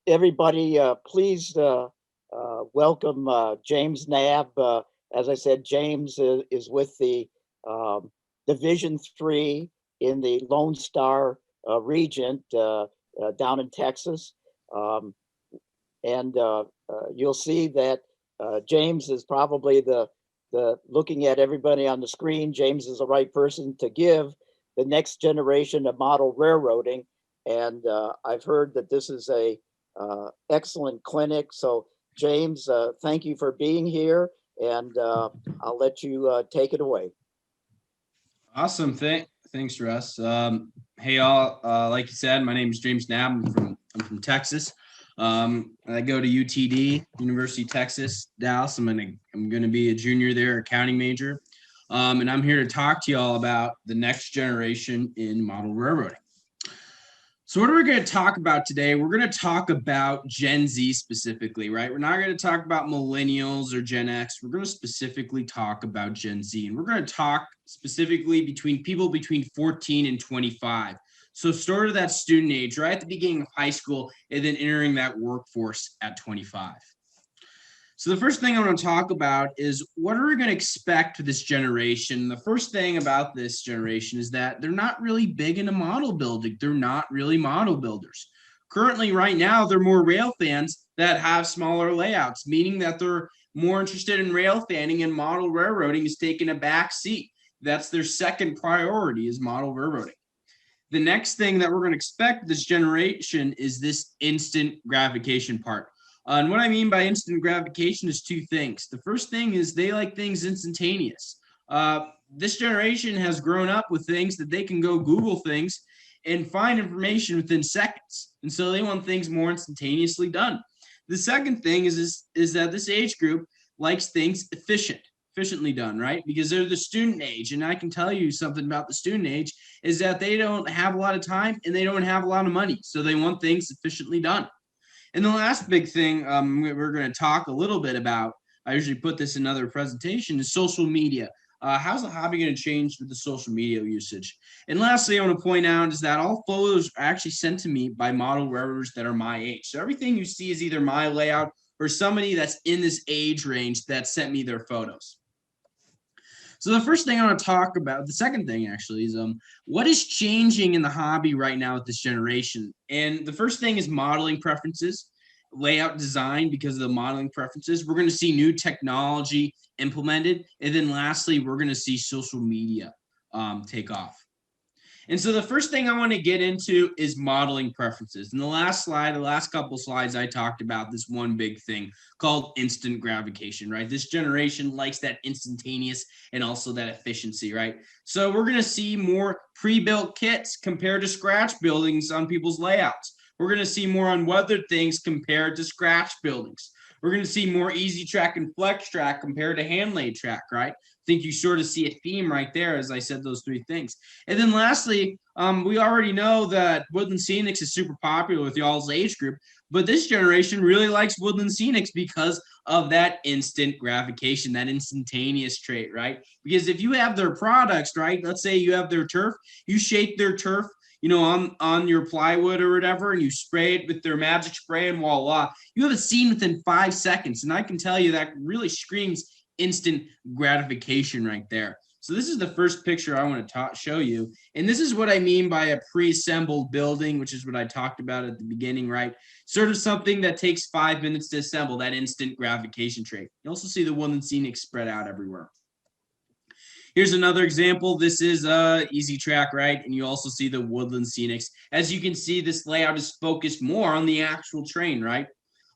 everybody, please welcome James Knabb. As I said, James is with the Division 3 in the Lone Star Regent down in Texas. Um, and you'll see that James is probably looking at everybody on the screen. James is the right person to give the next generation of model railroading. And I've heard that this is a excellent clinic. So James, thank you for being here, and I'll let you take it away. Awesome. Thanks, Russ. Hey, all. Like you said, my name is James Knabb. I'm from Texas. I go to UTD, University of Texas, Dallas. I'm gonna be a junior there, accounting major, and I'm here to talk to you all about the next generation in model railroading. So what are we going to talk about today? We're going to talk about Gen Z specifically, right? We're not going to talk about millennials or Gen X. We're going to specifically talk about Gen Z. And we're going to talk specifically between people between 14 and 25. So sort of that student age, right at the beginning of high school, and then entering that workforce at 25. So the first thing I want to talk about is what are we going to expect for this generation? The first thing about this generation is that they're not really big into model building. They're not really model builders. Currently, right now, they're more rail fans that have smaller layouts, meaning that they're more interested in rail fanning, and model railroading is taking a back seat. That's their second priority, is model railroading. The next thing that we're going to expect this generation is this instant gratification part. And what I mean by instant gratification is two things. The first thing is they like things instantaneous. This generation has grown up with things that they can go Google things and find information within seconds. And so they want things more instantaneously done. The second thing is that this age group likes things efficiently done, right? Because they're the student age. And I can tell you something about the student age is that they don't have a lot of time and they don't have a lot of money. So they want things efficiently done. And the last big thing we're going to talk a little bit about, I usually put this in other presentation, is social media. How's the hobby going to change with the social media usage? And lastly, I want to point out is that all photos are actually sent to me by model railroaders that are my age. So everything you see is either my layout or somebody that's in this age range that sent me their photos. So the first thing I want to talk about, the second thing actually, is what is changing in the hobby right now with this generation? And the first thing is modeling preferences, layout design because of the modeling preferences. We're going to see new technology implemented. And then lastly, we're going to see social media take off. And so the first thing I want to get into is modeling preferences. In the last slide, the last couple slides, I talked about this one big thing called instant gratification, right? This generation likes that instantaneous and also that efficiency, right? So we're going to see more pre-built kits compared to scratch buildings on people's layouts. We're going to see more unweathered things compared to scratch buildings. We're going to see more easy track and flex track compared to hand laid track, right? I think you sort of see a theme right there, as I said those three things. And then lastly, we already know that Woodland Scenics is super popular with y'all's age group, but this generation really likes Woodland Scenics because of that instant gratification, that instantaneous trait, right? Because if you have their products, right, let's say you have their turf, you shake their turf, you know, on your plywood or whatever, and you spray it with their magic spray, and voila, you have a scene within 5 seconds. And I can tell you that really screams instant gratification right there. So this is the first picture I want to show you. And this is what I mean by a pre-assembled building, which is what I talked about at the beginning, right? Sort of something that takes 5 minutes to assemble, that instant gratification trait. You also see the Woodland Scenics spread out everywhere. Here's another example. This is easy track, right? And you also see the Woodland Scenics. As you can see, this layout is focused more on the actual train, right?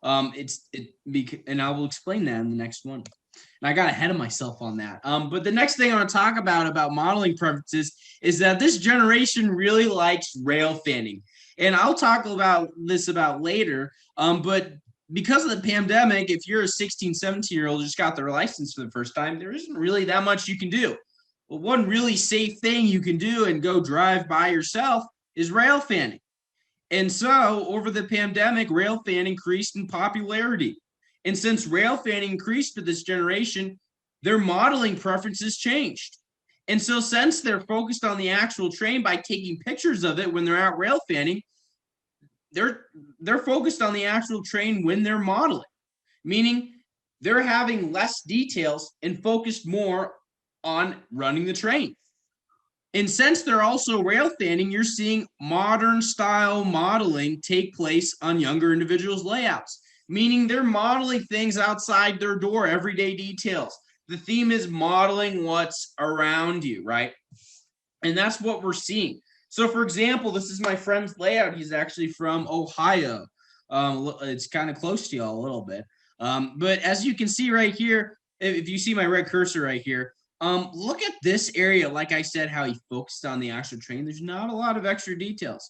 And I will explain that in the next one. And I got ahead of myself on that. But the next thing I want to talk about modeling preferences is that this generation really likes rail fanning. And I'll talk about this later. But because of the pandemic, if you're a 16, 17-year-old who just got their license for the first time, there isn't really that much you can do. But one really safe thing you can do and go drive by yourself is rail fanning. And so over the pandemic, rail fan increased in popularity. And since rail fanning increased for this generation, their modeling preferences changed. And so since they're focused on the actual train by taking pictures of it when they're out rail fanning, they're focused on the actual train when they're modeling, meaning they're having less details and focused more on running the train. And since they're also rail fanning, you're seeing modern style modeling take place on younger individuals' layouts, meaning they're modeling things outside their door, everyday details. The theme is modeling what's around you, right? And that's what we're seeing. So, for example, this is my friend's layout. He's actually from Ohio. It's kind of close to y'all a little bit. But as you can see right here, if you see my red cursor right here, look at this area. Like I said, how he focused on the actual train. There's not a lot of extra details.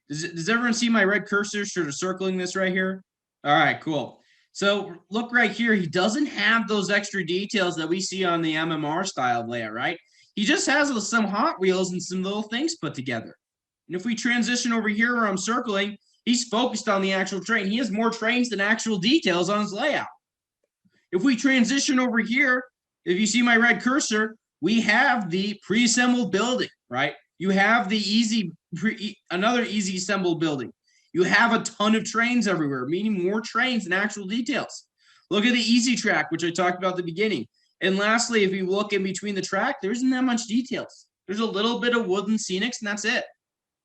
Does everyone see my red cursor sort of circling this right here? All right, cool. So look right here. He doesn't have those extra details that we see on the MMR style layout, right? He just has some Hot Wheels and some little things put together. And if we transition over here where I'm circling, he's focused on the actual train. He has more trains than actual details on his layout. If we transition over here, if you see my red cursor, we have the pre-assembled building, right? You have the another easy assembled building. You have a ton of trains everywhere, meaning more trains than actual details. Look at the easy track, which I talked about at the beginning. And lastly, if you look in between the track, there isn't that much details. There's a little bit of Woodland Scenics, and that's it.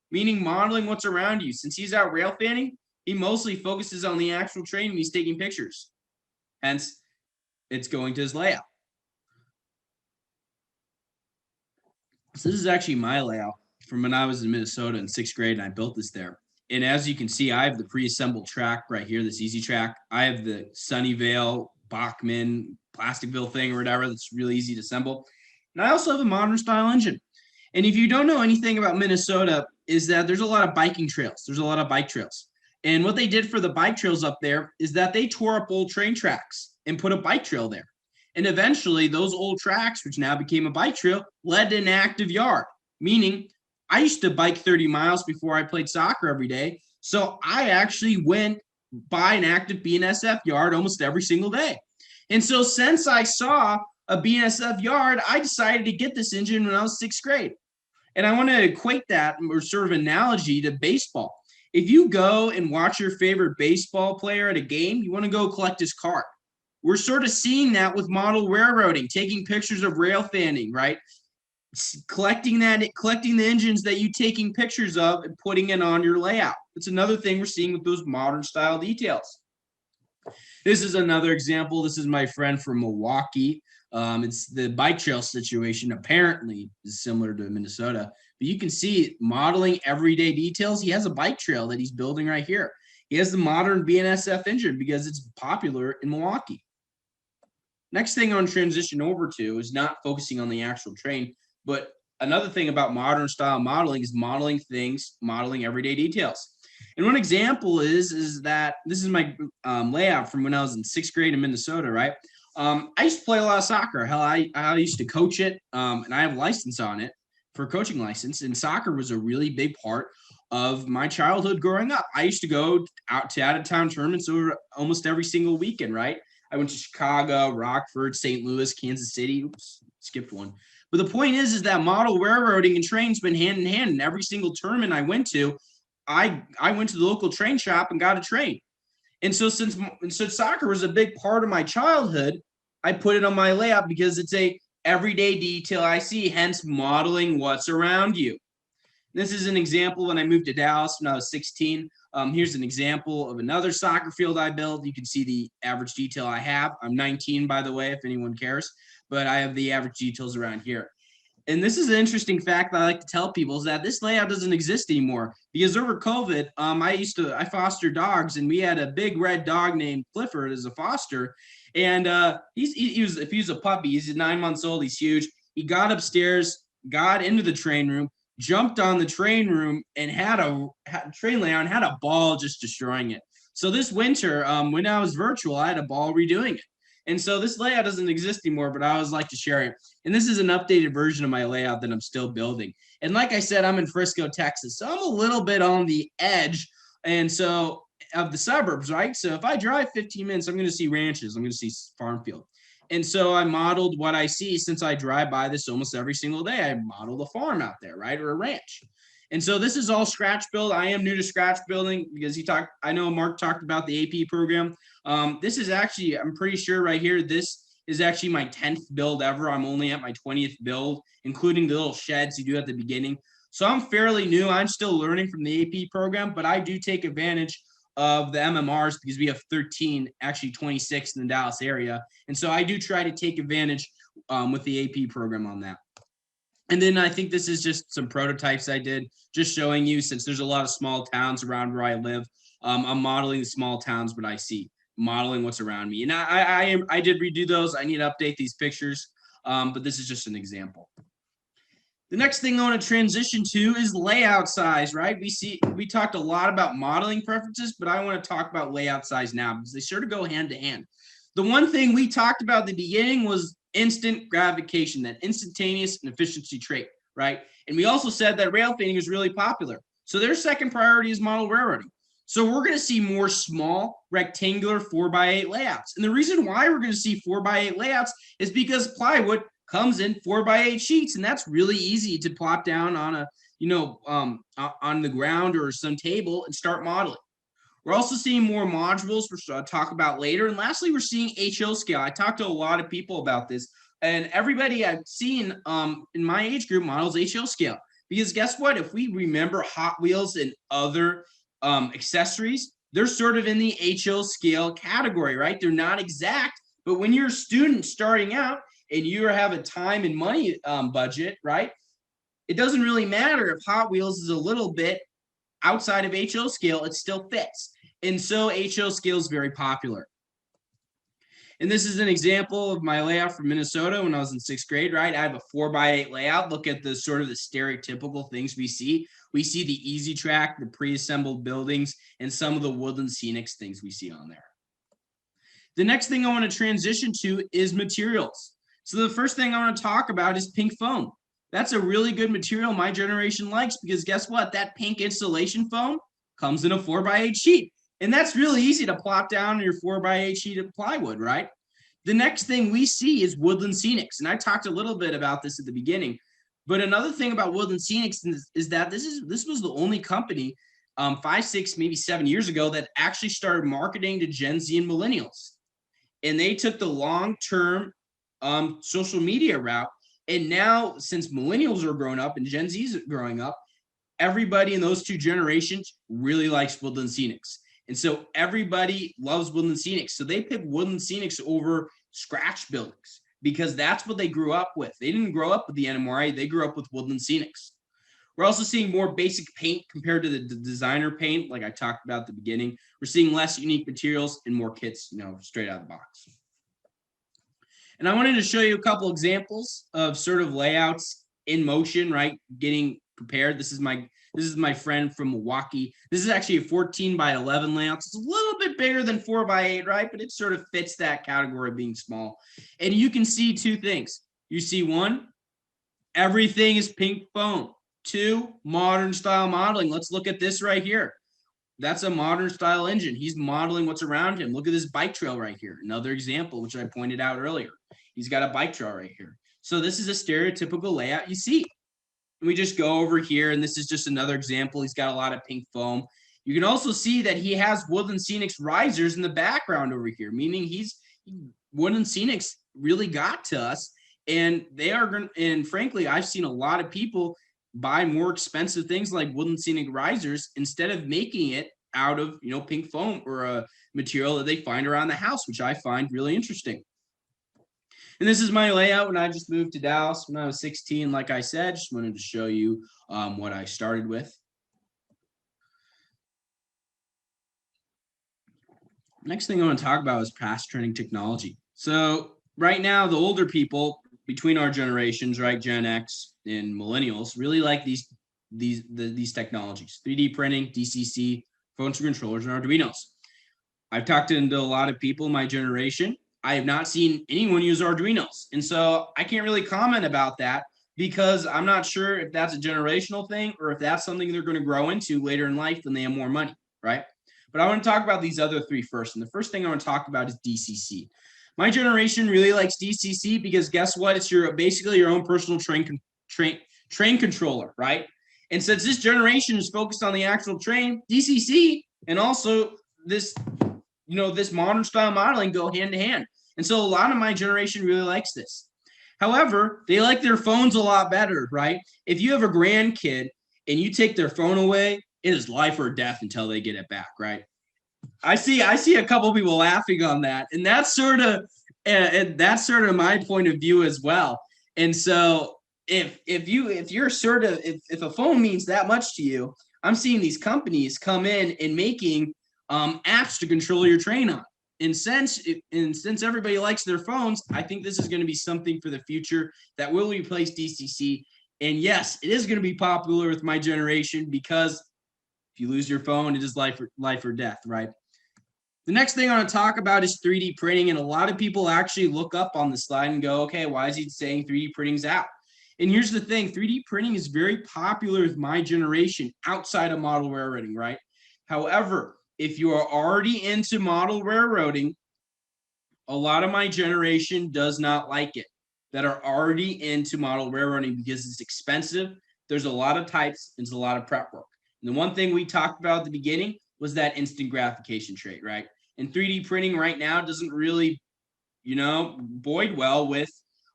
Meaning modeling what's around you. Since he's out rail fanning, he mostly focuses on the actual train and he's taking pictures. Hence, it's going to his layout. So this is actually my layout from when I was in Minnesota in 6th grade, and I built this there. And as you can see, I have the pre-assembled track right here, this easy track. I have the Sunnyvale, Bachman, Plasticville thing or whatever that's really easy to assemble. And I also have a modern style engine. And if you don't know anything about Minnesota, is that there's a lot of biking trails. There's a lot of bike trails. And what they did for the bike trails up there is that they tore up old train tracks and put a bike trail there. And eventually those old tracks, which now became a bike trail, led to an active yard, meaning I used to bike 30 miles before I played soccer every day. So I actually went by an active BNSF yard almost every single day. And so since I saw a BNSF yard, I decided to get this engine when I was 6th grade. And I want to equate that or sort of analogy to baseball. If you go and watch your favorite baseball player at a game, you want to go collect his card. We're sort of seeing that with model railroading, taking pictures of rail fanning, right? Collecting the engines that you taking pictures of and putting it on your layout. It's another thing we're seeing with those modern style details. This is another example. This is my friend from Milwaukee. It's the bike trail situation apparently is similar to Minnesota, but you can see modeling everyday details. He has a bike trail that he's building right here. He has the modern BNSF engine because it's popular in Milwaukee. Next thing on transition over to is not focusing on the actual train, but another thing about modern style modeling is modeling everyday details. And one example is that this is my layout from when I was in 6th grade in Minnesota, right? I used to play a lot of soccer. Hell, I used to coach it, and I have a license on it for a coaching license. And soccer was a really big part of my childhood growing up. I used to go out to out-of-town tournaments over almost every single weekend, right? I went to Chicago, Rockford, St. Louis, Kansas City. Oops, skipped one. But the point is that model railroading and trains been hand in hand. And every single tournament I went to, I went to the local train shop and got a train. And so since soccer was a big part of my childhood, I put it on my layout because it's a everyday detail I see, hence modeling what's around you. This is an example when I moved to Dallas when I was 16. Here's an example of another soccer field I built. You can see the average detail I have. I'm 19, by the way, if anyone cares, but I have the average details around here. And this is an interesting fact that I like to tell people is that this layout doesn't exist anymore because over COVID, I fostered dogs, and we had a big red dog named Clifford as a foster. And if he was a puppy, he's 9 months old, he's huge. He got upstairs, got into the train room, jumped on the train room, and had a train layout and had a ball just destroying it. So this winter, when I was virtual, I had a ball redoing it. And so this layout doesn't exist anymore, but I always like to share it. And this is an updated version of my layout that I'm still building. And like I said, I'm in Frisco, Texas. So I'm a little bit on the edge of the suburbs, right? So if I drive 15 minutes, I'm going to see ranches. I'm going to see farm field. And so I modeled what I see since I drive by this almost every single day. I modeled a farm out there, right? Or a ranch. And so this is all scratch build. I am new to scratch building because I know Mark talked about the AP program. This is actually, I'm pretty sure right here, this is actually my 10th build ever. I'm only at my 20th build, including the little sheds you do at the beginning. So I'm fairly new. I'm still learning from the AP program, but I do take advantage of the MMRs because we have 13, actually 26 in the Dallas area. And so I do try to take advantage with the AP program on that. And then I think this is just some prototypes I did, just showing you, since there's a lot of small towns around where I live, I'm modeling the small towns, but I see modeling what's around me. And I did redo those. I need to update these pictures, but this is just an example. The next thing I want to transition to is layout size, right? We talked a lot about modeling preferences, but I want to talk about layout size now because they sort of go hand to hand. The one thing we talked about at the beginning was instant gratification, that instantaneous and efficiency trait, right? And we also said that rail fanning is really popular. So their second priority is model railroading. So we're going to see more small rectangular 4x8 layouts. And the reason why we're going to see 4x8 layouts is because plywood comes in 4x8 sheets, and that's really easy to plop down on a, on the ground or some table and start modeling. We're also seeing more modules, which I'll talk about later. And lastly, we're seeing HO scale. I talked to a lot of people about this, and everybody I've seen in my age group models HO scale. Because guess what? If we remember Hot Wheels and other accessories, they're sort of in the HO scale category, right? They're not exact, but when you're a student starting out and you have a time and money budget, right? It doesn't really matter if Hot Wheels is a little bit outside of HO scale, it still fits. And so HO scale is very popular. And this is an example of my layout from Minnesota when I was in 6th grade, right? I have a 4x8 layout. Look at the sort of the stereotypical things we see. We see the easy track, the pre-assembled buildings, and some of the Woodland Scenics things we see on there. The next thing I want to transition to is materials. So the first thing I want to talk about is pink foam. That's a really good material my generation likes because guess what? That pink insulation foam comes in a 4x8 sheet. And that's really easy to plop down your 4x8 sheet of plywood, right? The next thing we see is Woodland Scenics. And I talked a little bit about this at the beginning. But another thing about Woodland Scenics is that this was the only company 5, 6, maybe 7 years ago that actually started marketing to Gen Z and millennials. And they took the long-term social media route. And now, since millennials are growing up and Gen Z is growing up, everybody in those two generations really likes Woodland Scenics. And so everybody loves Woodland Scenics. So they pick Woodland Scenics over scratch buildings because that's what they grew up with. They didn't grow up with the NMRA. They grew up with Woodland Scenics. We're also seeing more basic paint compared to the designer paint, like I talked about at the beginning. We're seeing less unique materials and more kits, straight out of the box. And I wanted to show you a couple examples of sort of layouts in motion, right? Getting prepared. This is my friend from Milwaukee. This is actually a 14x11 layout. It's a little bit bigger than 4x8, right? But it sort of fits that category of being small. And you can see two things. You see one, everything is pink foam. 2, modern style modeling. Let's look at this right here. That's a modern style engine. He's modeling what's around him. Look at this bike trail right here. Another example, which I pointed out earlier. He's got a bike trail right here. So this is a stereotypical layout you see. And we just go over here, and this is just another example. He's got a lot of pink foam. You can also see that he has Woodland Scenics risers in the background over here, meaning Woodland Scenics really got to us. And and frankly, I've seen a lot of people buy more expensive things like Woodland Scenic risers instead of making it out of pink foam or a material that they find around the house, which I find really interesting. And this is my layout when I just moved to Dallas when I was 16. Like I said, just wanted to show you what I started with. Next thing I want to talk about is past trending technology. So right now, the older people between our generations, right, Gen X and millennials, really like these technologies: 3D printing, DCC, phones and controllers, and Arduinos. I've talked to a lot of people in my generation. I have not seen anyone use Arduinos. And so I can't really comment about that because I'm not sure if that's a generational thing or if that's something they're going to grow into later in life when they have more money, right? But I want to talk about these other three first. And the first thing I want to talk about is DCC. My generation really likes DCC because guess what? It's basically your own personal train controller, right? And since this generation is focused on the actual train, DCC and also this, this modern style modeling go hand to hand. And so a lot of my generation really likes this. However, they like their phones a lot better, right? If you have a grandkid and you take their phone away, it is life or death until they get it back, right? I see a couple people laughing on that, and that's sort of my point of view as well. And so if a phone means that much to you, I'm seeing these companies come in and making apps to control your train on. And since everybody likes their phones, I think this is going to be something for the future that will replace DCC. And yes, it is going to be popular with my generation because if you lose your phone, it is life or death, right? The next thing I want to talk about is 3D printing. And a lot of people actually look up on the slide and go, okay, why is he saying 3D printing's out? And here's the thing, 3D printing is very popular with my generation outside of model railroading, right? However, if you are already into model railroading, a lot of my generation does not like it, that are already into model railroading because it's expensive. There's a lot of types, and it's a lot of prep work. And the one thing we talked about at the beginning was that instant gratification trait, right? And 3D printing right now doesn't really, boyd well with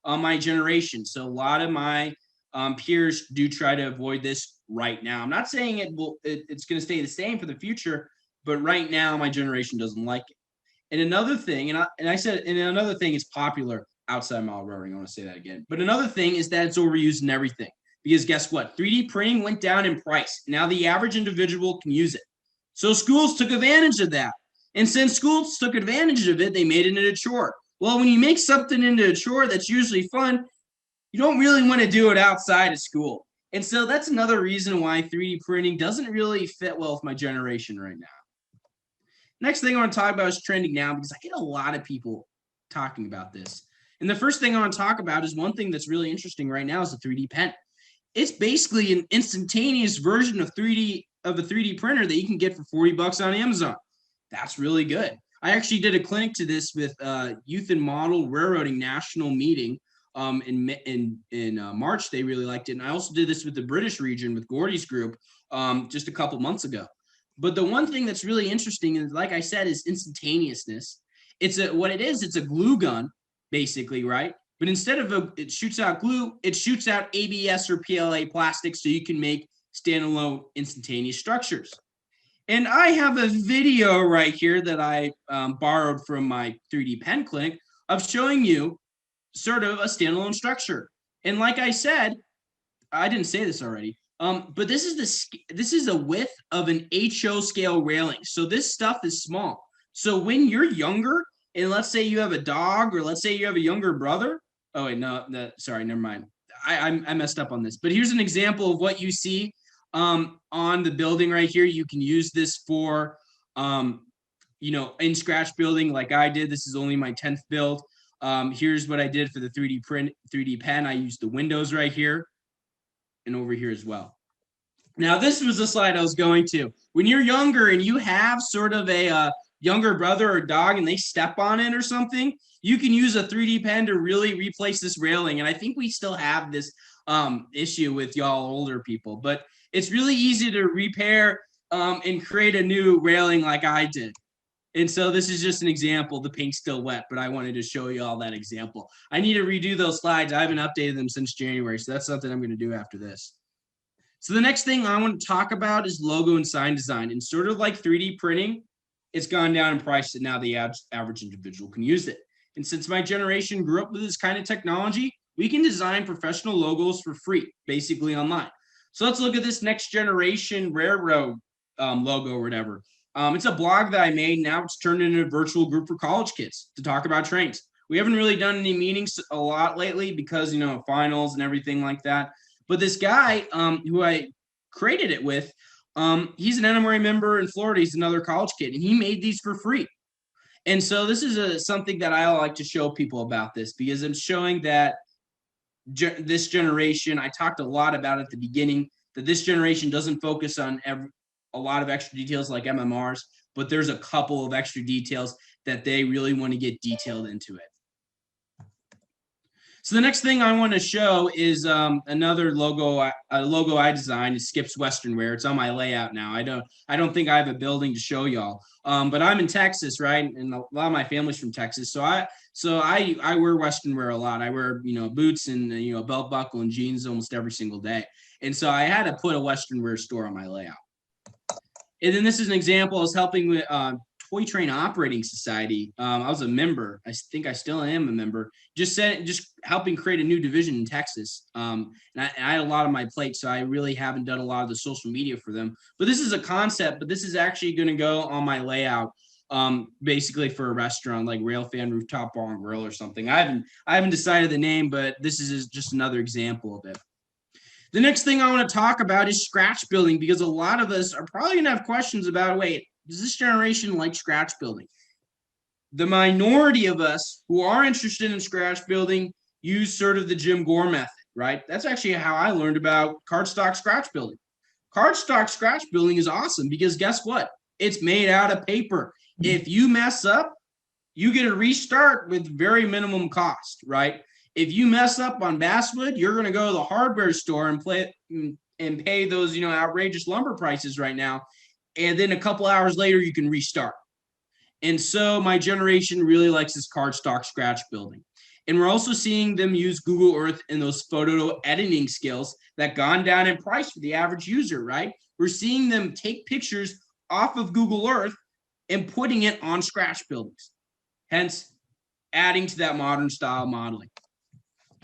my generation. So a lot of my peers do try to avoid this right now. I'm not saying it's going to stay the same for the future, but right now my generation doesn't like it. And another thing, another thing is popular outside model railroading. I want to say that again. But another thing is that it's overused in everything. Because guess what? 3D printing went down in price. Now the average individual can use it. So schools took advantage of that. And since schools took advantage of it, they made it into a chore. Well, when you make something into a chore that's usually fun, you don't really want to do it outside of school. And so that's another reason why 3D printing doesn't really fit well with my generation right now. Next thing I want to talk about is trending now, because I get a lot of people talking about this. And the first thing I want to talk about is one thing that's really interesting right now is the 3D pen. It's basically an instantaneous version of a 3D printer that you can get for $40 on Amazon. That's really good. I actually did a clinic to this with Youth and Model Railroading National Meeting in March. They really liked it. And I also did this with the British region with Gordy's group just a couple months ago. But the one thing that's really interesting, and like I said, is instantaneousness. It's a glue gun, basically, right? But instead of it shoots out glue, it shoots out ABS or PLA plastic, so you can make standalone instantaneous structures. And I have a video right here that I borrowed from my 3D pen clinic of showing you sort of a standalone structure. And like I said, I didn't say this already, but this is a width of an HO scale railing. So this stuff is small. So when you're younger, and let's say you have a dog, or let's say you have a younger brother. Oh wait, no, sorry, never mind. I messed up on this. But here's an example of what you see on the building right here. You can use this for, in scratch building like I did. This is only my 10th build. Here's what I did for the 3D pen. I used the windows right here and over here as well. Now, this was the slide I was going to. When you're younger and you have sort of a younger brother or dog and they step on it or something, you can use a 3D pen to really replace this railing. And I think we still have this issue with y'all older people, but it's really easy to repair and create a new railing like I did. And so this is just an example. The paint's still wet, but I wanted to show you all that example. I need to redo those slides. I haven't updated them since January, so that's something I'm going to do after this. So the next thing I want to talk about is logo and sign design. And sort of like 3D printing, it's gone down in price, and now the average individual can use it. And since my generation grew up with this kind of technology, we can design professional logos for free, basically online. So let's look at this next generation railroad logo or whatever. It's a blog that I made. Now it's turned into a virtual group for college kids to talk about trains. We haven't really done any meetings a lot lately because, finals and everything like that. But this guy who I created it with, he's an NMRA member in Florida. He's another college kid, and he made these for free. And so this is something that I like to show people about this, because I'm showing that this generation, I talked a lot about at the beginning, that this generation doesn't focus on a lot of extra details like MMRs, but there's a couple of extra details that they really want to get detailed into it. So the next thing I want to show is another logo, a logo I designed. It skips Western wear. It's on my layout now. I don't think I have a building to show y'all. But I'm in Texas, right? And a lot of my family's from Texas. So I wear Western wear a lot. I wear, boots and, a belt buckle and jeans almost every single day. And so I had to put a Western wear store on my layout. And then this is an example. I was helping with Toy Train Operating Society. I was a member. I think I still am a member. Just helping create a new division in Texas. And I had a lot on my plate, so I really haven't done a lot of the social media for them. But this is a concept. But this is actually going to go on my layout, basically for a restaurant like Railfan Rooftop Bar and Grill or something. I haven't decided the name, but this is just another example of it. The next thing I want to talk about is scratch building, because a lot of us are probably going to have questions about, wait, does this generation like scratch building? The minority of us who are interested in scratch building use sort of the Jim Gore method, right? That's actually how I learned about cardstock scratch building. Cardstock scratch building is awesome because guess what? It's made out of paper. If you mess up, you get a restart with very minimum cost, right? If you mess up on basswood, you're going to go to the hardware store and pay those, outrageous lumber prices right now. And then a couple hours later, you can restart. And so my generation really likes this cardstock scratch building. And we're also seeing them use Google Earth and those photo editing skills that gone down in price for the average user, right? We're seeing them take pictures off of Google Earth and putting it on scratch buildings, hence adding to that modern style modeling.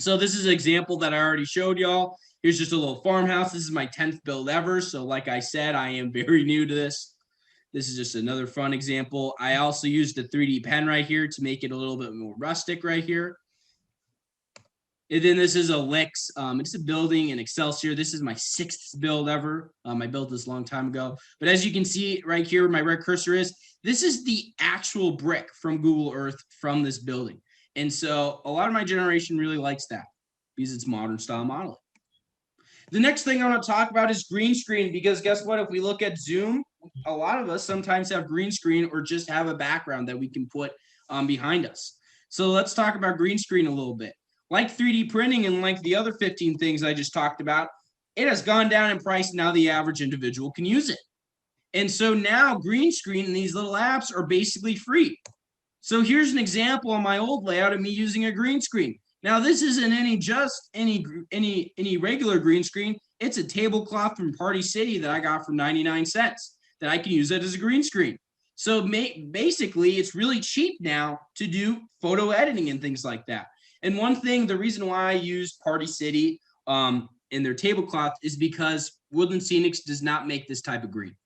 So this is an example that I already showed y'all. Here's just a little farmhouse. This is my 10th build ever. So like I said, I am very new to this. This is just another fun example. I also used the 3D pen right here to make it a little bit more rustic right here. And then this is a Lix. It's a building in Excelsior. This is my 6th build ever. I built this a long time ago. But as you can see right here where my red cursor is, this is the actual brick from Google Earth from this building. And so a lot of my generation really likes that because it's modern style modeling. The next thing I want to talk about is green screen, because guess what? If we look at Zoom, a lot of us sometimes have green screen or just have a background that we can put behind us. So let's talk about green screen a little bit. Like 3D printing and like the other 15 things I just talked about, it has gone down in price. Now the average individual can use it. And so now green screen and these little apps are basically free. So here's an example on my old layout of me using a green screen. Now this isn't any regular green screen. It's a tablecloth from Party City that I got for 99 cents that I can use it as a green screen. So basically it's really cheap now to do photo editing and things like that. And one thing, the reason why I used Party City in their tablecloth is because Woodland Scenics does not make this type of green.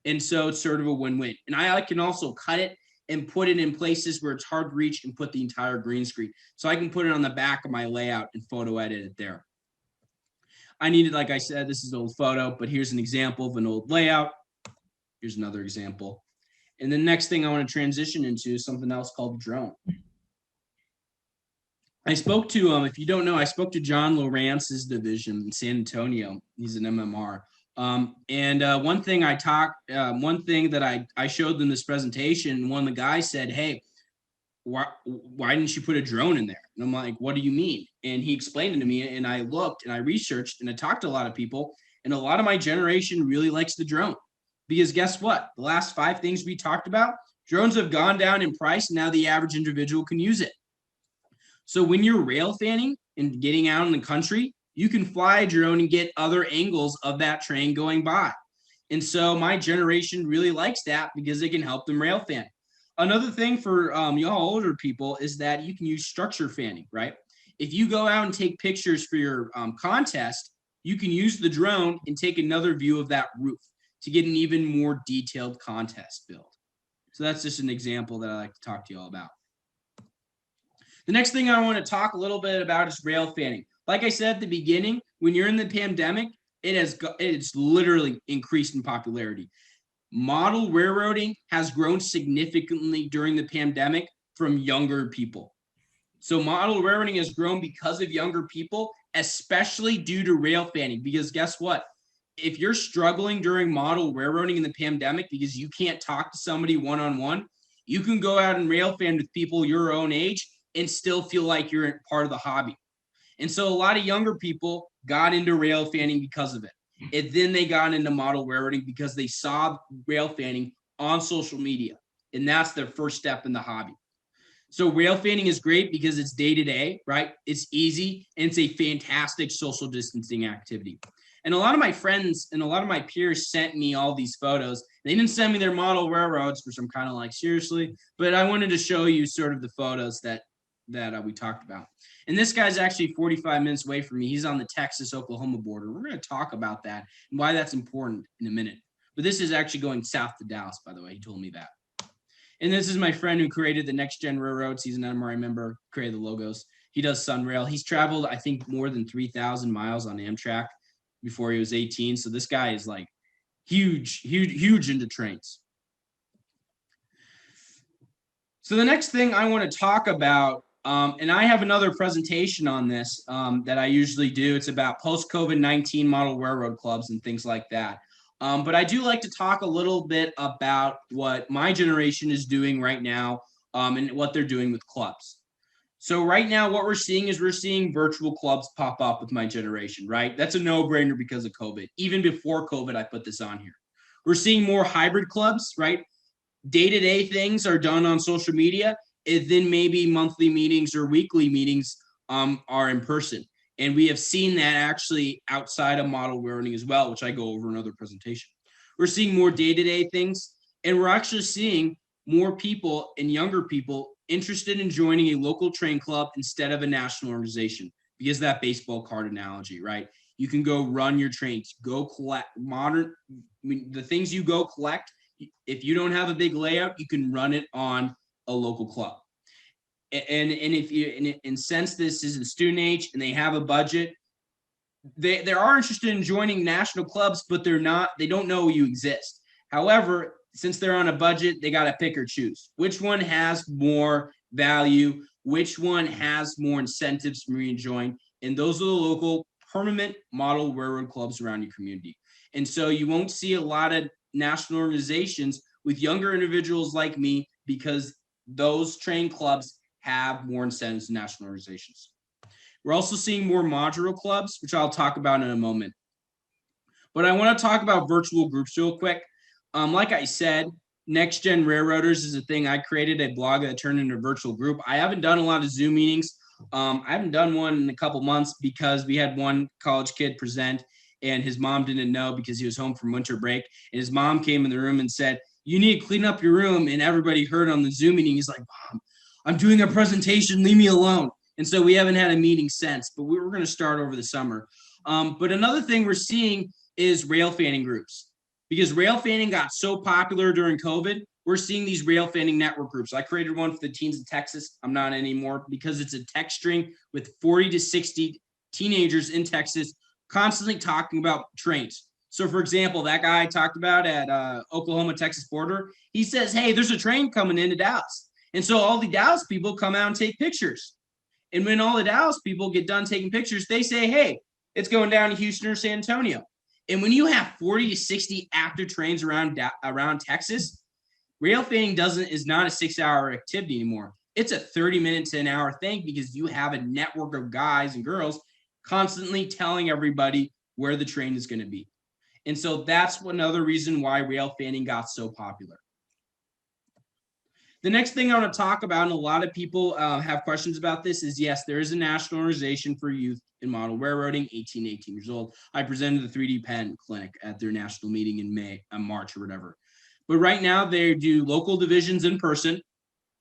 And so it's sort of a win-win. And I can also cut it and put it in places where it's hard to reach and put the entire green screen. So I can put it on the back of my layout and photo edit it there. I needed, like I said, this is an old photo, but here's an example of an old layout. Here's another example. And the next thing I want to transition into is something else called drone. I spoke to, if you don't know, I spoke to John Lawrence's division in San Antonio. He's an MMR. One thing that I showed them this presentation, one of the guys said, hey, why didn't you put a drone in there? And I'm like, what do you mean? And he explained it to me, and I looked and I researched and I talked to a lot of people, and a lot of my generation really likes the drone because guess what? The last 5 things we talked about, drones have gone down in price. Now the average individual can use it. So when you're rail fanning and getting out in the country, you can fly a drone and get other angles of that train going by. And so my generation really likes that because it can help them rail fan. Another thing for y'all older people is that you can use structure fanning, right? If you go out and take pictures for your contest, you can use the drone and take another view of that roof to get an even more detailed contest build. So that's just an example that I like to talk to y'all about. The next thing I want to talk a little bit about is rail fanning. Like I said at the beginning, when you're in the pandemic, it's literally increased in popularity. Model railroading has grown significantly during the pandemic from younger people. So model railroading has grown because of younger people, especially due to rail fanning. Because guess what? If you're struggling during model railroading in the pandemic because you can't talk to somebody one-on-one, you can go out and rail fan with people your own age and still feel like you're part of the hobby. And so a lot of younger people got into rail fanning because of it. And then they got into model railroading because they saw rail fanning on social media. And that's their first step in the hobby. So rail fanning is great because it's day to day, right? It's easy and it's a fantastic social distancing activity. And a lot of my friends and a lot of my peers sent me all these photos. They didn't send me their model railroads, which I'm kind of like, seriously, but I wanted to show you sort of the photos that we talked about. And this guy's actually 45 minutes away from me. He's on the Texas-Oklahoma border. We're going to talk about that and why that's important in a minute. But this is actually going south to Dallas, by the way. He told me that. And this is my friend who created the Next Gen Railroads. He's an NMRA member, created the logos. He does Sunrail. He's traveled, I think, more than 3,000 miles on Amtrak before he was 18. So this guy is like huge into trains. So the next thing I want to talk about, and I have another presentation on this that I usually do. It's about post-COVID-19 model railroad clubs and things like that. But I do like to talk a little bit about what my generation is doing right now and what they're doing with clubs. So right now, what we're seeing is we're seeing virtual clubs pop up with my generation, right? That's a no-brainer because of COVID. Even before COVID, I put this on here. We're seeing more hybrid clubs, right? Day-to-day things are done on social media, and then maybe monthly meetings or weekly meetings are in person. And we have seen that actually outside of model railroading as well, which I go over in another presentation. We're seeing more day-to-day things, and we're actually seeing more people and younger people interested in joining a local train club instead of a national organization, because that baseball card analogy, right? You can go run your trains, go collect the things you go collect. If you don't have a big layout, you can run it on a local club. And if you and since this is the student age and they have a budget, they are interested in joining national clubs, but they don't know you exist. However, since they're on a budget, they got to pick or choose which one has more value, which one has more incentives for me to join, and those are the local permanent model railroad clubs around your community. And so you won't see a lot of national organizations with younger individuals like me because those train clubs have more incentives than national organizations. We're also seeing more modular clubs, which I'll talk about in a moment. But I want to talk about virtual groups real quick. Like I said, Next Gen Railroaders is a thing I created, a blog that turned into a virtual group. I haven't done a lot of Zoom meetings. I haven't done one in a couple months because we had one college kid present and his mom didn't know because he was home from winter break. And his mom came in the room and said, "You need to clean up your room." And everybody heard on the Zoom meeting, he's like, "Mom, I'm doing a presentation, leave me alone." And so we haven't had a meeting since, but we were going to start over the summer. But another thing we're seeing is rail fanning groups. Because rail fanning got so popular during COVID, we're seeing these rail fanning network groups. I created one for the teens in Texas. I'm not anymore because it's a text string with 40 to 60 teenagers in Texas constantly talking about trains. So for example, that guy I talked about at Oklahoma-Texas border, he says, "Hey, there's a train coming into Dallas." And so all the Dallas people come out and take pictures. And when all the Dallas people get done taking pictures, they say, "Hey, it's going down to Houston or San Antonio." And when you have 40 to 60 active trains around Texas, rail fanning is not a 6-hour activity anymore. It's a 30-minute to an hour thing because you have a network of guys and girls constantly telling everybody where the train is going to be. And so that's another reason why rail fanning got so popular. The next thing I want to talk about, and a lot of people have questions about this, is yes, there is a national organization for youth in model railroading, 18 years old. I presented the 3D Pen Clinic at their national meeting in March or whatever. But right now they do local divisions in person.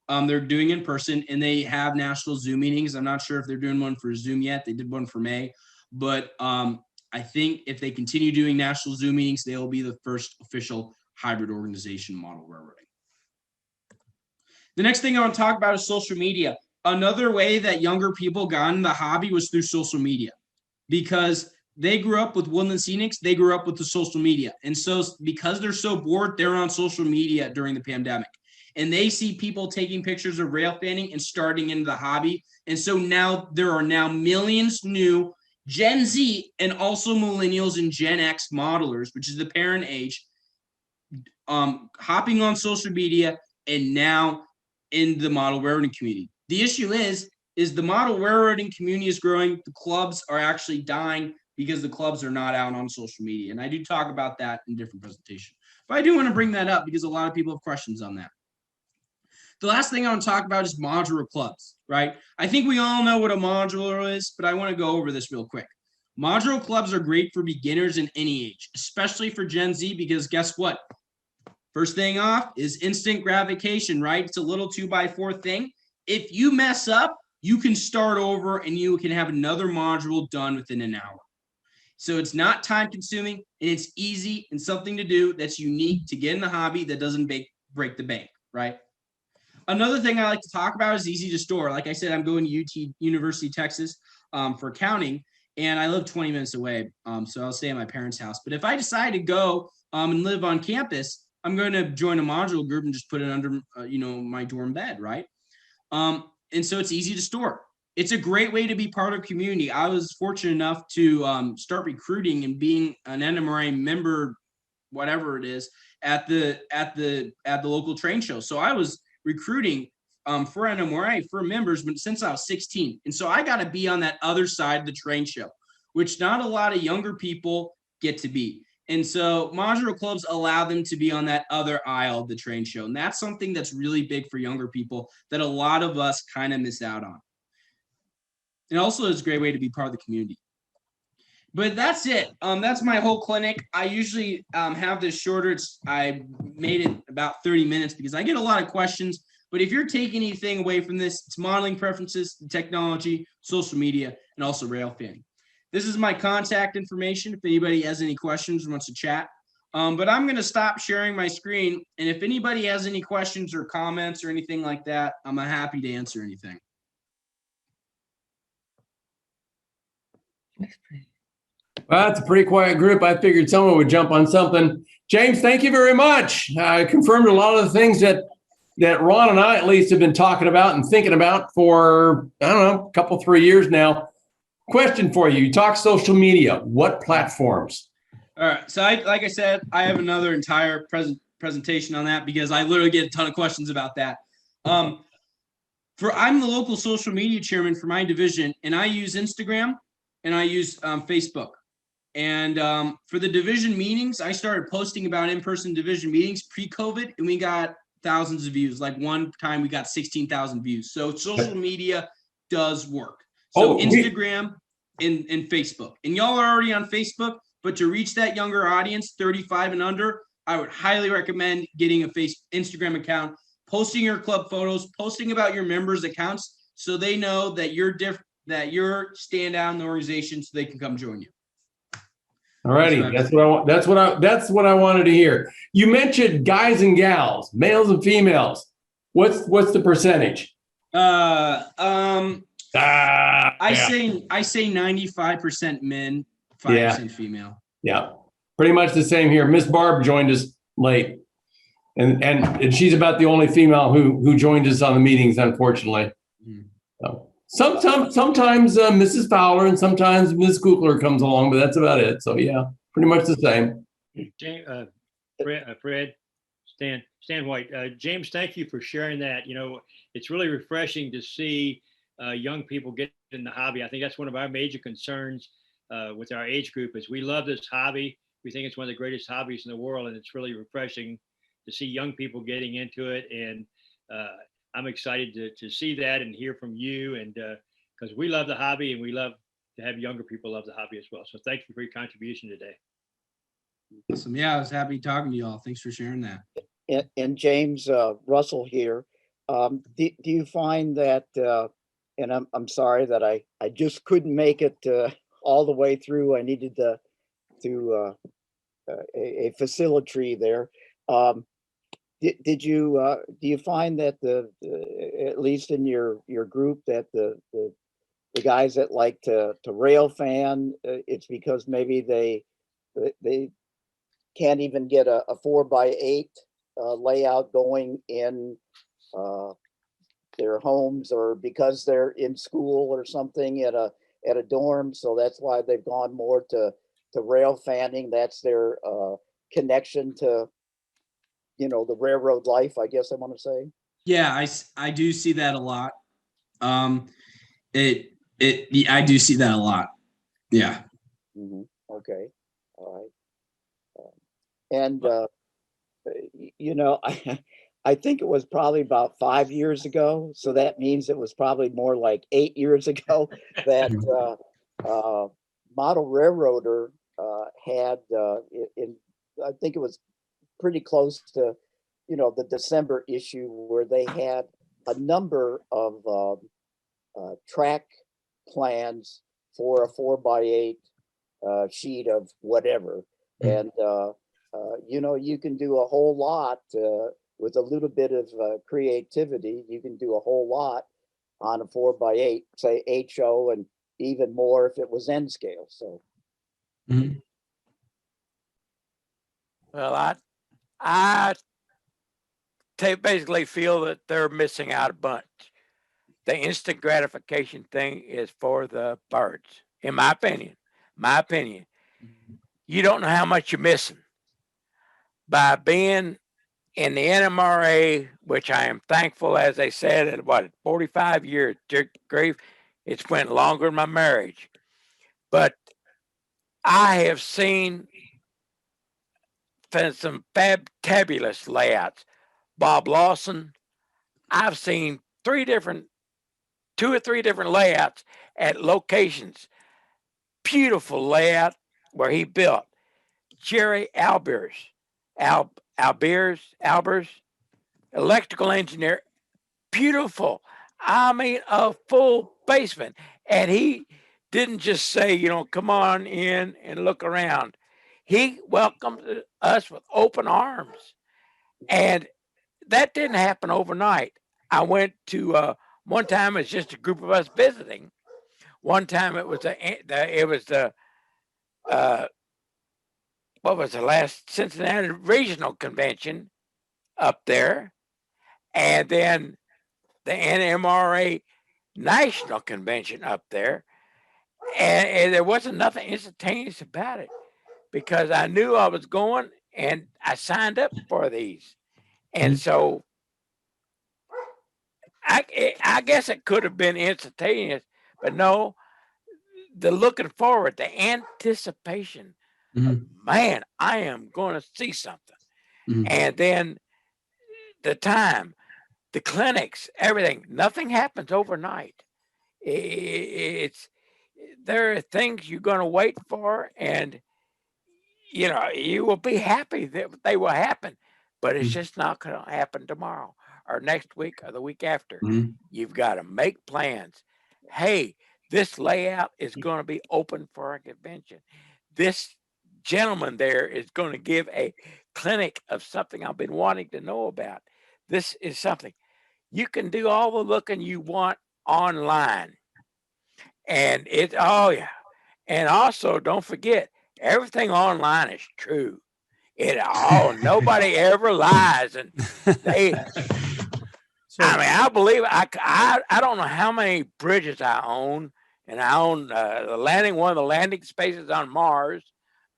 They're doing in person, and they have national Zoom meetings. I'm not sure if they're doing one for Zoom yet. They did one for May. But I think if they continue doing national Zoom meetings, they will be the first official hybrid organization model railroading. The next thing I want to talk about is social media. Another way that younger people got into the hobby was through social media because they grew up with Woodland Scenics. They grew up with the social media. And so because they're so bored, they're on social media during the pandemic. And they see people taking pictures of rail fanning and starting into the hobby. And so now there are now millions new Gen Z and also millennials and Gen X modelers, which is the parent age, hopping on social media and now in the model railroading community. The issue is is the model railroading community is growing. The clubs are actually dying because the clubs are not out on social media. And I do talk about that in different presentations. But I do want to bring that up because a lot of people have questions on that. The last thing I want to talk about is modular clubs, right? I think we all know what a modular is, but I want to go over this real quick. Modular clubs are great for beginners in any age, especially for Gen Z, because guess what? First thing off is instant gratification, right? It's a little 2x4 thing. If you mess up, you can start over and you can have another module done within an hour. So it's not time consuming and it's easy and something to do that's unique to get in the hobby that doesn't break the bank, right? Another thing I like to talk about is easy to store. Like I said, I'm going to University of Texas for accounting, and I live 20 minutes away, so I'll stay at my parents' house. But if I decide to go and live on campus, I'm going to join a module group and just put it under, my dorm bed, right? And so it's easy to store. It's a great way to be part of a community. I was fortunate enough to start recruiting and being an NMRA member, whatever it is, at the local train show. So I was recruiting for NMRA for members since I was 16. And so I got to be on that other side of the train show, which not a lot of younger people get to be. And so modular clubs allow them to be on that other aisle of the train show. And that's something that's really big for younger people that a lot of us kind of miss out on. And also it's a great way to be part of the community. But that's it. That's my whole clinic. I usually have this shorter. I made it about 30 minutes because I get a lot of questions. But if you're taking anything away from this, it's modeling preferences, technology, social media, and also rail fanning. This is my contact information if anybody has any questions or wants to chat. But I'm going to stop sharing my screen. And if anybody has any questions or comments or anything like that, I'm happy to answer anything. Well, that's a pretty quiet group. I figured someone would jump on something. James, thank you very much. I confirmed a lot of the things that Ron and I at least have been talking about and thinking about for, I don't know, a couple, 3 years now. Question for you. You talk social media. What platforms? All right. So like I said, I have another entire presentation on that because I literally get a ton of questions about that. I'm the local social media chairman for my division, and I use Instagram and I use Facebook. And for the division meetings, I started posting about in-person division meetings pre-COVID, and we got thousands of views. Like one time we got 16,000 views. So social media does work. So Instagram and Facebook. And y'all are already on Facebook, but to reach that younger audience, 35 and under, I would highly recommend getting a Instagram account, posting your club photos, posting about your members' accounts so they know that you're different, that you're stand out in the organization so they can come join you. All righty, that's what I wanted to hear. You mentioned guys and gals, males and females. What's the percentage? I say 95% men, 5% female. Yeah, pretty much the same here. Miss Barb joined us late, and she's about the only female who joined us on the meetings, unfortunately. So. Sometimes Mrs. Fowler and sometimes Ms. Kukler comes along, but that's about it. So yeah, pretty much the same. Fred, Stan White, James, thank you for sharing that. You know, it's really refreshing to see young people get in the hobby. I think that's one of our major concerns with our age group is we love this hobby. We think it's one of the greatest hobbies in the world, and it's really refreshing to see young people getting into it. And I'm excited to see that and hear from you, and because we love the hobby and we love to have younger people love the hobby as well. So thank you for your contribution today. Awesome. Yeah, I was happy talking to you all. Thanks for sharing that. And James, Russell here. Do you find that, and I'm sorry that I just couldn't make it all the way through. I needed a facility there. Do you find that at least in your group that the guys that like to rail fan, it's because maybe they can't even get a 4x8 layout going in their homes, or because they're in school or something at a dorm, so that's why they've gone more to rail fanning. That's their connection to the railroad life, I guess I want to say. Yeah, I do see that a lot. I do see that a lot. Yeah. Okay. All right. And I think it was probably about 5 years ago. So that means it was probably more like 8 years ago that Model Railroader had I think it was pretty close to, the December issue where they had a number of track plans for a 4x8 sheet of whatever. And, you can do a whole lot with a little bit of creativity. You can do a whole lot on a 4x8, say HO, and even more if it was N scale. So, Well, I basically feel that they're missing out a bunch. The instant gratification thing is for the birds, in my opinion. You don't know how much you're missing by being in the NMRA, which I am thankful, as they said, at 45 years, dear grief, it's went longer than my marriage. But I have seen some fabulous layouts. Bob Lawson, I've seen 2 or 3 different layouts at locations. Beautiful layout where he built. Jerry Albers, electrical engineer, beautiful. I mean, a full basement. And he didn't just say, come on in and look around. He welcomed us with open arms. And that didn't happen overnight. I went to one time it's just a group of us visiting. One time it was the what was the last Cincinnati regional convention up there, and then the NMRA national convention up there, and there wasn't nothing instantaneous about it because I knew I was going and I signed up for these, and so I guess it could have been instantaneous, but no, the looking forward, the anticipation, man, I am going to see something. And then the time, the clinics, everything, nothing happens overnight. There are things you're going to wait for, and you will be happy that they will happen, but it's just not going to happen tomorrow or next week or the week after. You've got to make plans. Hey, this layout is going to be open for a convention. This gentleman there is going to give a clinic of something I've been wanting to know about. This is something. You can do all the looking you want online. And and also don't forget, everything online is true. Nobody ever lies, and I believe I don't know how many bridges I own, and I own one of the landing spaces on Mars,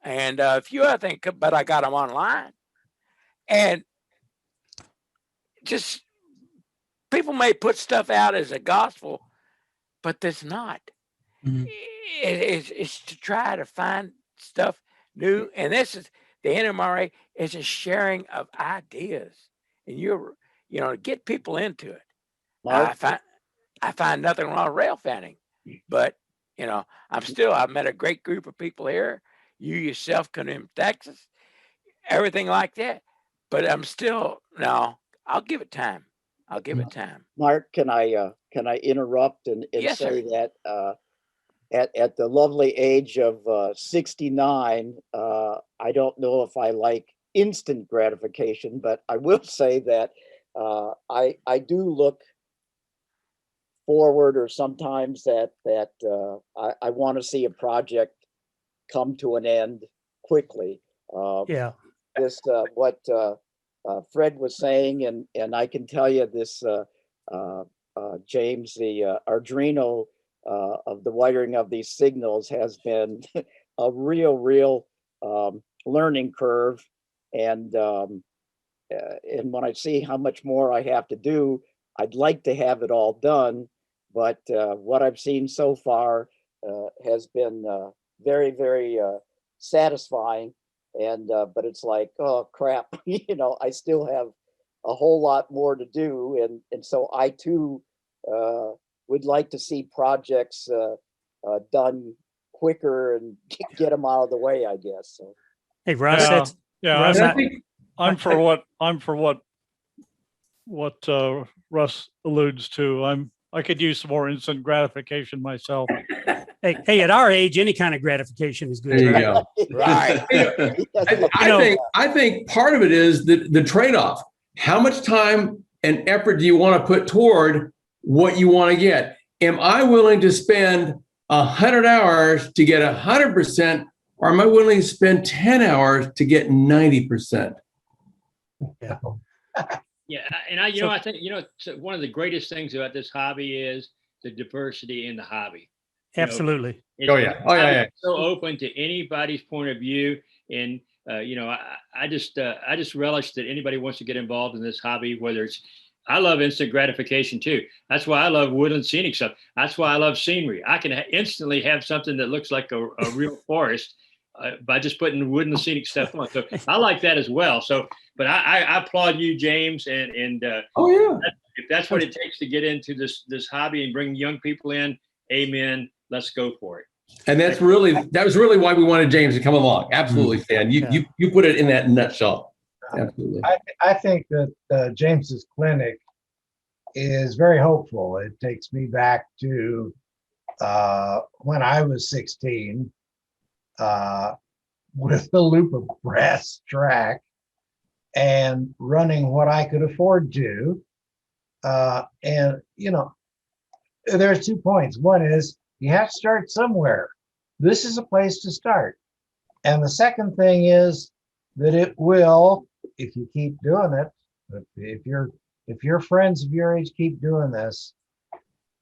and a few other things, but I got them online, and just people may put stuff out as a gospel, but there's not. It's to try to find stuff new, and this is the NMRA is a sharing of ideas, and get people into it. Mark, I find nothing wrong with rail fanning, but I've met a great group of people here. You yourself come in Texas, everything like that, but I'll give it time. Mark, can I interrupt and Yes, say sir. that at the lovely age of 69, I don't know if I like instant gratification, but I will say that I do look forward, or sometimes that I want to see a project come to an end quickly. Yeah. This what Fred was saying, and I can tell you this, James, the Arduino of the wiring of these signals has been a real learning curve, and when I see how much more I have to do, I'd like to have it all done, but what I've seen so far has been very, very satisfying. And but it's like, oh crap, I still have a whole lot more to do, and so I too would like to see projects done quicker and get them out of the way, I guess. So. Hey, Russ, Yeah, that's, yeah, Russ, I'm for what Russ alludes to. I could use some more instant gratification myself. hey, at our age, any kind of gratification is There good, you right? go. Right. I think part of it is the trade-off. How much time and effort do you want to put toward what you want to get? Am I willing to spend 100 hours to get 100%, or am I willing to spend 10 hours to get 90%? Yeah, and I think so one of the greatest things about this hobby is the diversity in the hobby. Absolutely. It's so open to anybody's point of view, and I just relish that anybody wants to get involved in this hobby. Whether it's, I love instant gratification too. That's why I love Woodland Scenic stuff. That's why I love scenery. I can instantly have something that looks like a real forest by just putting Woodland Scenic stuff on. So I like that as well. So, but I applaud you, James, and if that's what it takes to get into this hobby and bring young people in, amen. Let's go for it. And that was really why we wanted James to come along. Absolutely, Stan. You put it in that nutshell. Absolutely. I think that James's clinic is very hopeful. It takes me back to when I was 16 with a loop of brass track and running what I could afford to. And, there's 2 points. One is you have to start somewhere. This is a place to start. And the second thing is that it will, if you keep doing it, if your friends of your age keep doing this,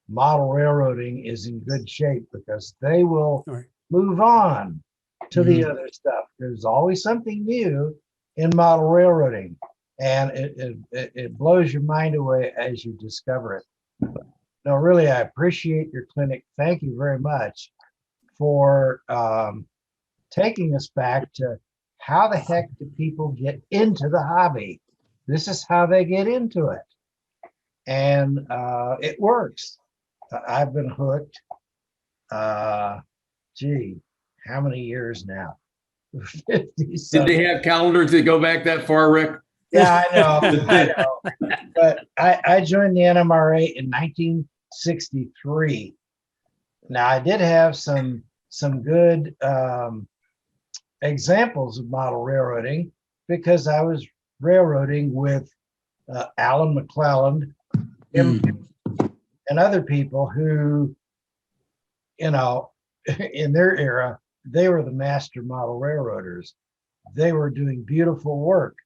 model railroading is in good shape because they will move on to the other stuff. There's always something new in model railroading, and it blows your mind away as you discover it. No, really, I appreciate your clinic. Thank you very much for taking us back to how the heck do people get into the hobby? This is how they get into it. And it works. I've been hooked. How many years now? 50. Did they have calendars that go back that far, Rick? Yeah, I know. But I joined the NMRA in 1963. Now I did have some good examples of model railroading because I was railroading with Alan McClelland and other people who, in their era, they were the master model railroaders. They were doing beautiful work,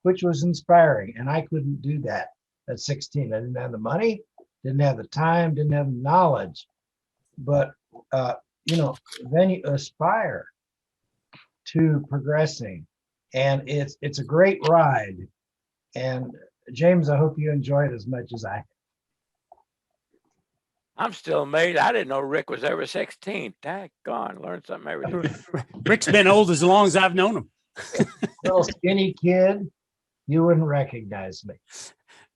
which was inspiring. And I couldn't do that at 16. I didn't have the money, didn't have the time, didn't have the knowledge. But, then you aspire to progressing. And it's a great ride. And James, I hope you enjoy it as much as I. I'm still amazed. I didn't know Rick was ever 16. Daggone, learn something every day. Rick's been old as long as I've known him. Little skinny kid, you wouldn't recognize me.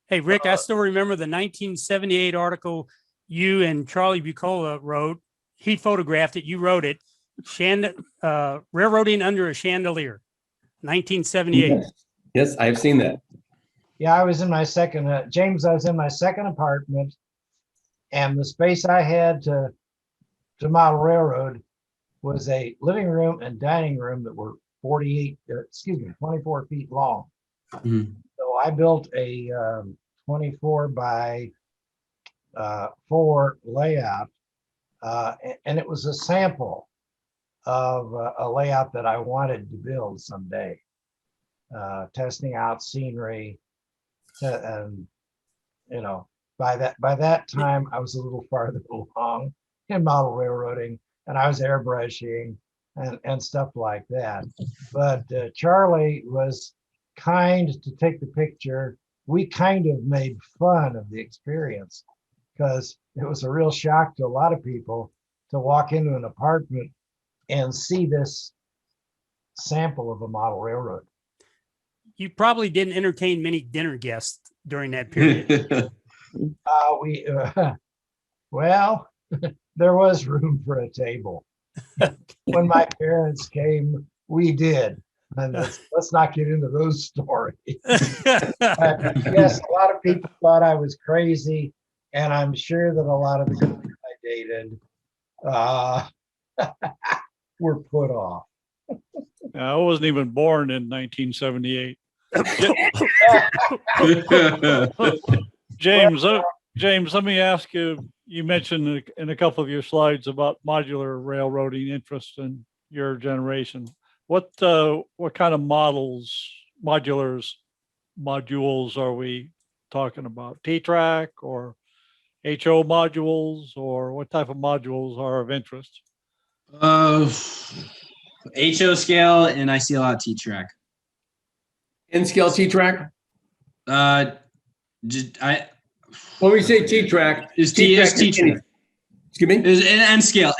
Hey, Rick, I still remember the 1978 article you and Charlie Bucola wrote. He photographed it. You wrote it. Railroading under a chandelier, 1978. Yes, I have seen that. Yeah, I was in my second, James, I was in my second apartment, and the space I had to model railroad was a living room and dining room that were 24 feet long. Mhm. So I built a 24 by 4 layout, and it was a sample of a layout that I wanted to build someday, testing out scenery, and by that time I was a little farther along in model railroading, and I was airbrushing and stuff like that. But Charlie was kind to take the picture. We kind of made fun of the experience because it was a real shock to a lot of people to walk into an apartment and see this sample of a model railroad. You probably didn't entertain many dinner guests during that period. Well, there was room for a table. When my parents came, we did. And let's not get into those stories. But yes, a lot of people thought I was crazy, and I'm sure that a lot of the girls I dated were put off. I wasn't even born in 1978. James, let me ask you, you mentioned in a couple of your slides about modular railroading interest in your generation. What kind of modules are we talking about? T-track or HO modules, or what type of modules are of interest? HO scale, and I see a lot of T-track. N-scale T-track? When we say T-track, Is T-track. Excuse me? Is N-scale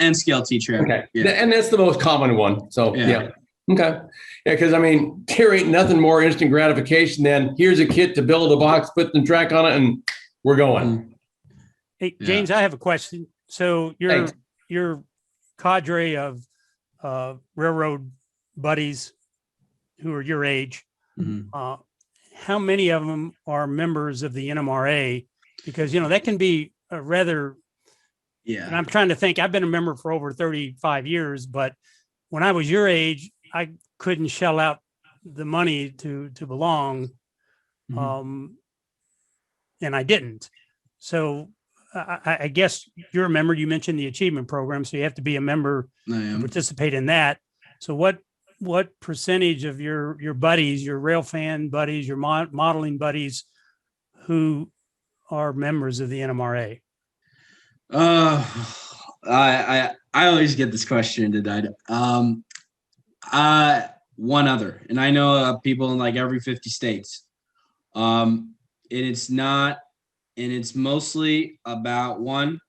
T-track. Okay. Yeah. And that's the most common one. So, Yeah. yeah. Okay. Yeah, because I mean, there ain't nothing more instant gratification than here's a kit to build a box, put the track on it, and we're going. Hey, Yeah. James, I have a question. So Thanks. your cadre of railroad buddies who are your age, Mhm. how many of them are members of the NMRA? Because, that can be a rather, and Yeah. I'm trying to think, I've been a member for over 35 years, but when I was your age, I couldn't shell out the money to belong. Mhm. And I didn't. So I guess you're a member. You mentioned the achievement program, so you have to be a member I to am. participate in that. So what percentage of your buddies, your rail fan buddies, your modeling buddies, who are members of the NMRA? I always get this question tonight. One other, and I know people in like every 50 states. And it's mostly about one.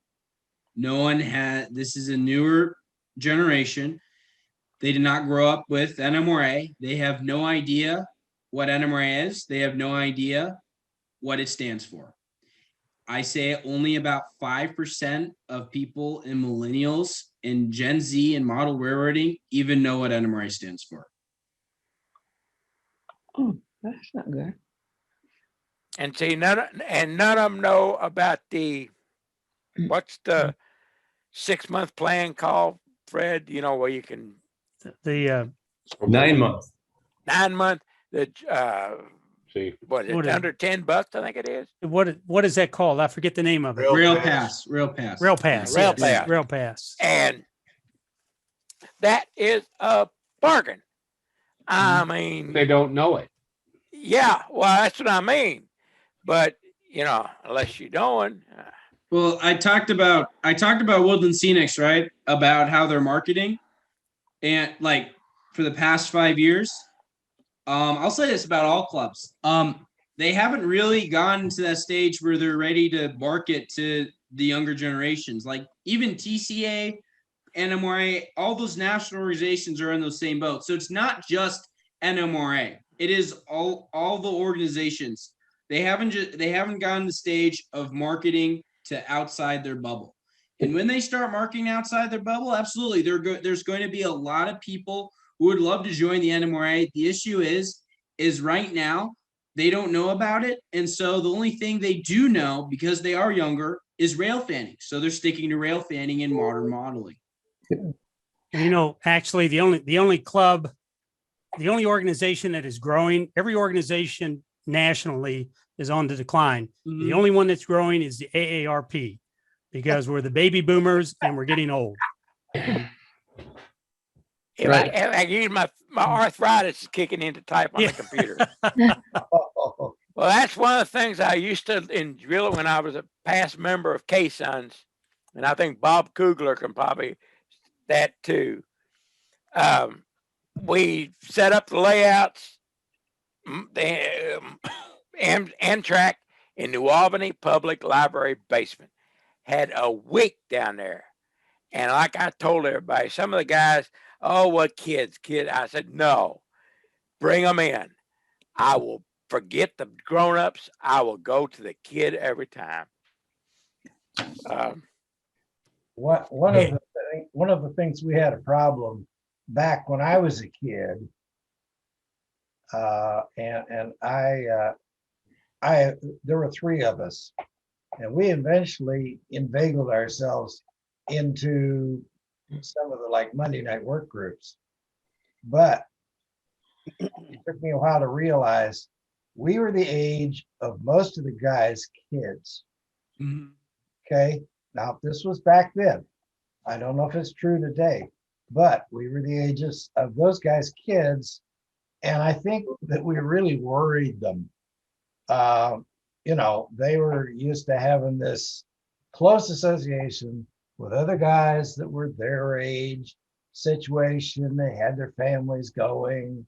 No one had. This is a newer generation. They did not grow up with NMRA. They have no idea what NMRA is. They have no idea what it stands for. I say only about 5% of people in millennials and Gen Z and model railroading even know what NMRA stands for. Oh, that's not good. And see, none of them know about what's the 6-month plan called, Fred? Where you can The 9 months. 9 month, See, what is What it, is- under $10, I think it is. what is that called? I forget the name of it. Rail pass. Rail pass. Rail yes, pass. Rail pass. And that is a bargain. I mean, they don't know it. yeah, well, that's what I mean. But unless you're doing, Well, I talked about Woodland Scenics, right? About how they're marketing, and like for the past 5 years, I'll say this about all clubs. They haven't really gotten to that stage where they're ready to market to the younger generations. Like even TCA, NMRA, all those national organizations are in those same boats. So it's not just NMRA. It is all the organizations. They haven't gotten the stage of marketing to outside their bubble. And when they start marketing outside their bubble, absolutely, there's going to be a lot of people who would love to join the NMRA. The issue is right now they don't know about it, and so the only thing they do know, because they are younger, is rail fanning. So they're sticking to rail fanning and modern modeling. Actually, the only organization that is growing, every organization nationally is on the decline. Mm-hmm. The only one that's growing is the AARP, because we're the baby boomers and we're getting old. Right. I use my arthritis is kicking into type on the computer. Oh, Well, that's one of the things I used to enjoy when I was a past member of K-Sons, and I think Bob Kugler can probably that too. We set up the layouts, the Amtrak in New Albany Public Library basement. had a week down there. And like I told everybody, some of the guys, oh, what kids. I said, no, bring them in. I will forget the grown-ups. I will go to the kid every time. One of the things we had a problem back when I was a kid, and there were three of us, and we eventually inveigled ourselves into some of the like Monday night work groups. But it took me a while to realize we were the age of most of the guys' kids. Okay. Now, this was back then. I don't know if it's true today, but we were the ages of those guys' kids. And I think that we really worried them. You know, they were used to having this close association with other guys that were their age situation. They had their families going.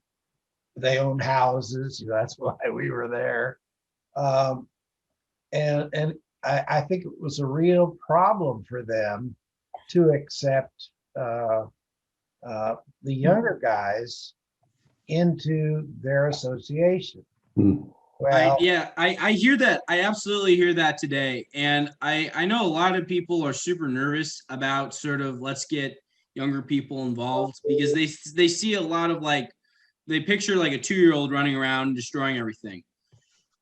They owned houses. You know, that's why we were there. And I think it was a real problem for them to accept the younger guys into their association. Well, I hear that. I absolutely hear that today. And I know a lot of people are super nervous about sort of let's get younger people involved because they see a lot of like, they picture like a 2-year-old running around destroying everything.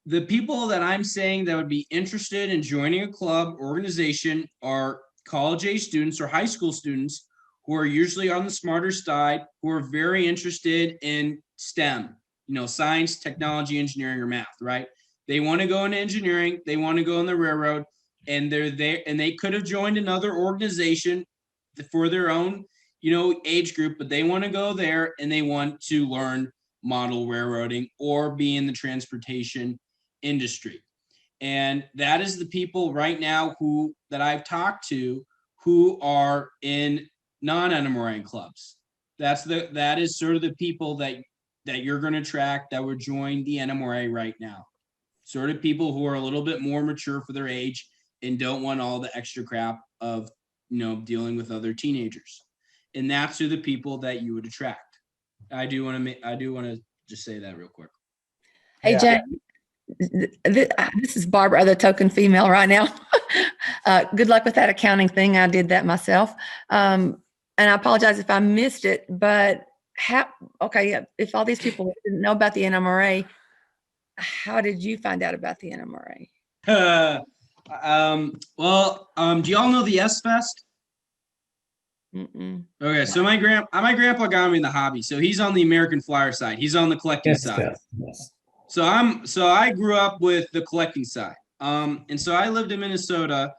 The people that I'm saying that would be interested in joining a club or organization are college age students or high school students who are usually on the smarter side, who are very interested in STEM, you know, science, technology, engineering, or math, right? They want to go into engineering, they want to go on the railroad, and they're there, and they could have joined another organization for their own, you know, age group, but they want to go there and they want to learn model railroading or be in the transportation industry. And that is the people right now that I've talked to who are in non-NMRA clubs. That is sort of the people that you're going to attract that would join the NMRA right now. Sort of people who are a little bit more mature for their age and don't want all the extra crap of, you know, dealing with other teenagers. And that's who the people that you would attract. I do want to just say that real quick. Hey, Yeah. Jane, this is Barbara, the token female right now. Good luck with that accounting thing. I did that myself. And I apologize if I missed it, but if all these people didn't know about the NMRA, how did you find out about the NMRA? Do y'all know the S Fest? Mm-mm. Okay, so my grandpa got me in the hobby. So he's on the American Flyer side. He's on the collecting side. Yes. So I grew up with the collecting side. And so I lived in Minnesota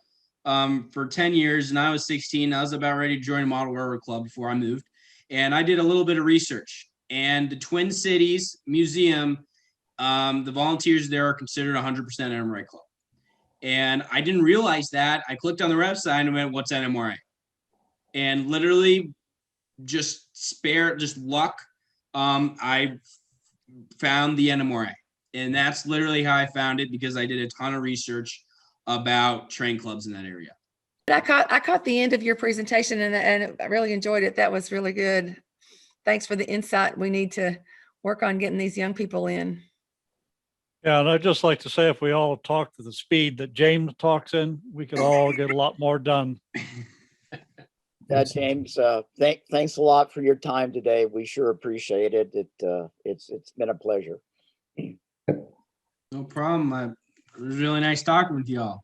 for 10 years, and I was 16. I was about ready to join a model railroad club before I moved. And I did a little bit of research. And the Twin Cities Museum, the volunteers there are considered 100% NMRA club. And I didn't realize that. I clicked on the website and went, what's NMRA? And literally just luck. I found the NMRA. And that's literally how I found it, because I did a ton of research about train clubs in that area. I caught the end of your presentation and I really enjoyed it. That was really good. Thanks for the insight. We need to work on getting these young people in. Yeah, and I'd just like to say, if we all talk to the speed that James talks in, we could all get a lot more done. Yeah, James, thanks a lot for your time today. We sure appreciate it. It's been a pleasure. No problem. It was really nice talking with y'all.